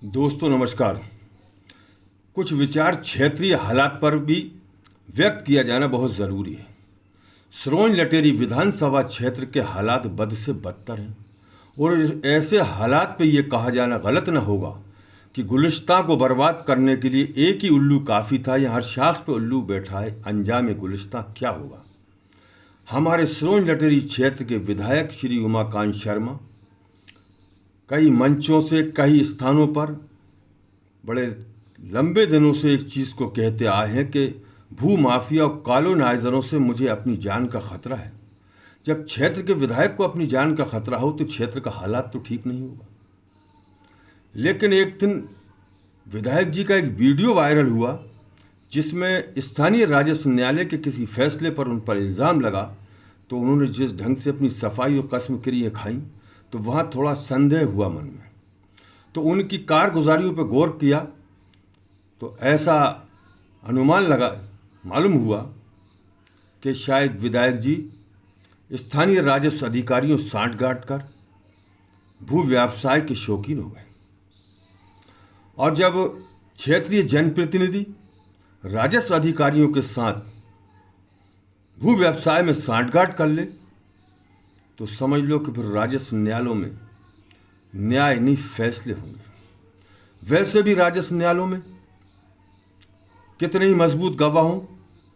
दोस्तों नमस्कार। कुछ विचार क्षेत्रीय हालात पर भी व्यक्त किया जाना बहुत ज़रूरी है। सिरोंज लटेरी विधानसभा क्षेत्र के हालात बद से बदतर हैं और ऐसे हालात पे ये कहा जाना गलत न होगा कि गुलिस्तां को बर्बाद करने के लिए एक ही उल्लू काफ़ी था या हर शाख पे उल्लू बैठा है। अंजाम गुलिस्तां क्या होगा। हमारे सिरोंज लटेरी क्षेत्र के विधायक श्री उमाकांत शर्मा कई मंचों से कई स्थानों पर बड़े लंबे दिनों से एक चीज़ को कहते आए हैं कि भू माफिया और कॉलोनाइजरों से मुझे अपनी जान का खतरा है। जब क्षेत्र के विधायक को अपनी जान का खतरा हो तो क्षेत्र का हालात तो ठीक नहीं होगा। लेकिन एक दिन विधायक जी का एक वीडियो वायरल हुआ जिसमें स्थानीय राजस्व न्यायालय के किसी फैसले पर उन पर इल्ज़ाम लगा, तो उन्होंने जिस ढंग से अपनी सफाई और कसमगिरियाँ खाई तो वहाँ थोड़ा संदेह हुआ मन में। तो उनकी कारगुजारियों पर गौर किया तो ऐसा अनुमान मालूम हुआ कि शायद विधायक जी स्थानीय राजस्व अधिकारियों सांठगांठ कर भू व्यवसाय के शौकीन हो गए। और जब क्षेत्रीय जनप्रतिनिधि राजस्व अधिकारियों के साथ भू व्यवसाय में सांठगांठ कर ले तो समझ लो कि फिर राजस्व न्यायालयों में न्याय नहीं फैसले होंगे। वैसे भी राजस्व न्यायालयों में कितने ही मजबूत गवाह हों,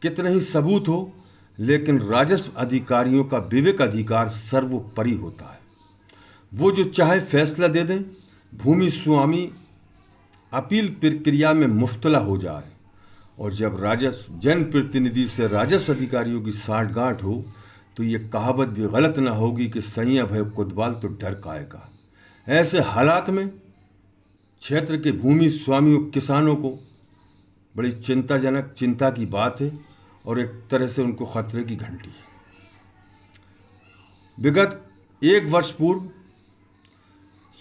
कितने ही सबूत हो, लेकिन राजस्व अधिकारियों का विवेक अधिकार सर्वोपरि होता है। वो जो चाहे फैसला दे दें। भूमि स्वामी अपील प्रक्रिया में मुफ्तला हो जाए और जब राजस्व जनप्रतिनिधि से राजस्व अधिकारियों की सांठगांठ हो तो ये कहावत भी गलत ना होगी कि सैया भय कोतवाल तो डर काएगा। ऐसे हालात में क्षेत्र के भूमि स्वामियों किसानों को बड़ी चिंताजनक चिंता की बात है और एक तरह से उनको खतरे की घंटी है। विगत एक वर्ष पूर्व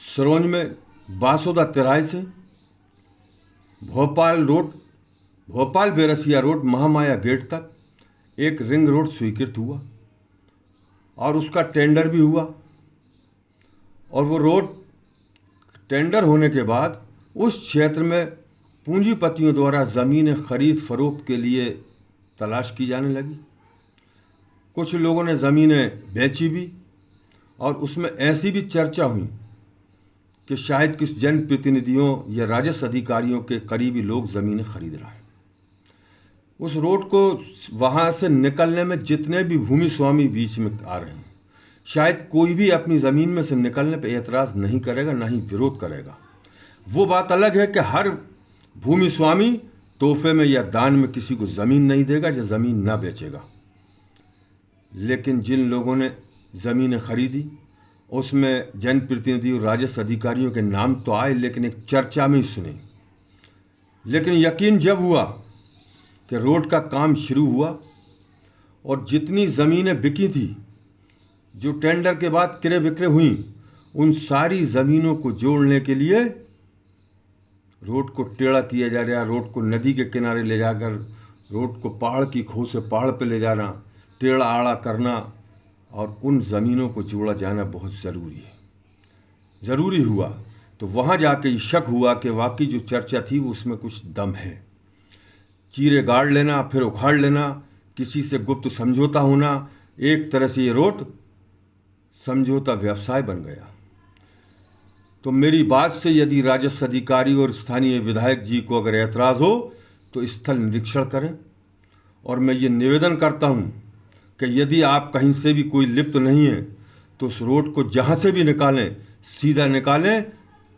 सिरोंज में बासोदा तिराहे से भोपाल बेरसिया रोड महामाया गेट तक एक रिंग रोड स्वीकृत हुआ और उसका टेंडर भी हुआ। और वो रोड टेंडर होने के बाद उस क्षेत्र में पूंजीपतियों द्वारा ज़मीनें खरीद फरोख्त के लिए तलाश की जाने लगी। कुछ लोगों ने ज़मीनें बेची भी और उसमें ऐसी भी चर्चा हुई कि शायद कुछ जनप्रतिनिधियों या राजस्व अधिकारियों के करीबी लोग ज़मीनें खरीद रहे हैं। उस रोड को वहाँ से निकलने में जितने भी भूमि स्वामी बीच में आ रहे हैं, शायद कोई भी अपनी ज़मीन में से निकलने पर एतराज़ नहीं करेगा, ना ही विरोध करेगा। वो बात अलग है कि हर भूमि स्वामी तोहफे में या दान में किसी को ज़मीन नहीं देगा या ज़मीन ना बेचेगा। लेकिन जिन लोगों ने ज़मीनें खरीदी उसमें जनप्रतिनिधि और राजस्व अधिकारियों के नाम तो आए, लेकिन एक चर्चा में ही सुने। लेकिन यकीन जब हुआ कि रोड का काम शुरू हुआ और जितनी ज़मीनें बिकी थी, जो टेंडर के बाद क्रय विक्रय हुई, उन सारी ज़मीनों को जोड़ने के लिए रोड को टेढ़ा किया जा रहा है। रोड को नदी के किनारे ले जाकर रोड को पहाड़ की खोह से पहाड़ पे ले जाना, टेढ़ा आड़ा करना और उन ज़मीनों को जोड़ा जाना बहुत ज़रूरी हुआ। तो वहाँ जाके ये शक हुआ कि वाकई जो चर्चा थी उसमें कुछ दम है। चीरे गाड़ लेना, फिर उखाड़ लेना, किसी से गुप्त समझौता होना, एक तरह से ये रोड समझौता व्यवसाय बन गया। तो मेरी बात से यदि राजस्व अधिकारी और स्थानीय विधायक जी को अगर ऐतराज़ हो तो स्थल निरीक्षण करें। और मैं ये निवेदन करता हूँ कि यदि आप कहीं से भी कोई लिप्त नहीं है तो उस रोड को जहाँ से भी निकालें सीधा निकालें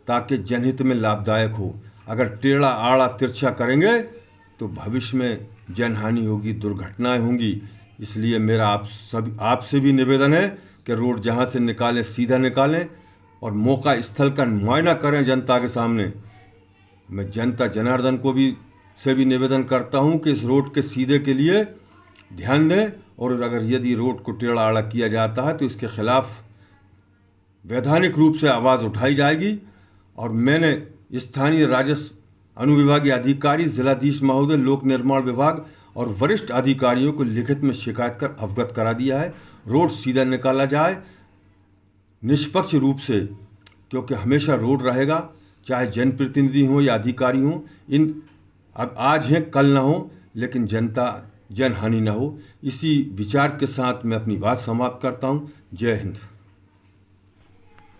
ताकि जनहित में लाभदायक हो। अगर टेढ़ा आड़ा तिरछा करेंगे तो भविष्य में जनहानि होगी, दुर्घटनाएं होंगी। इसलिए मेरा आपसे भी निवेदन है कि रोड जहाँ से निकालें सीधा निकालें और मौका स्थल का मुआयना करें जनता के सामने। मैं जनता जनार्दन को से भी निवेदन करता हूँ कि इस रोड के सीधे के लिए ध्यान दें और अगर यदि रोड को टेढ़ा आड़ा किया जाता है तो इसके खिलाफ वैधानिक रूप से आवाज़ उठाई जाएगी। और मैंने स्थानीय राजस्व अनुविभागीय अधिकारी, जिलाधीश महोदय, लोक निर्माण विभाग और वरिष्ठ अधिकारियों को लिखित में शिकायत कर अवगत करा दिया है। रोड सीधा निकाला जाए निष्पक्ष रूप से, क्योंकि हमेशा रोड रहेगा, चाहे जनप्रतिनिधि हों या अधिकारी हों, इन अब आज हैं कल ना हो, लेकिन जनहानि ना हो। इसी विचार के साथ मैं अपनी बात समाप्त करता हूँ। जय हिंद।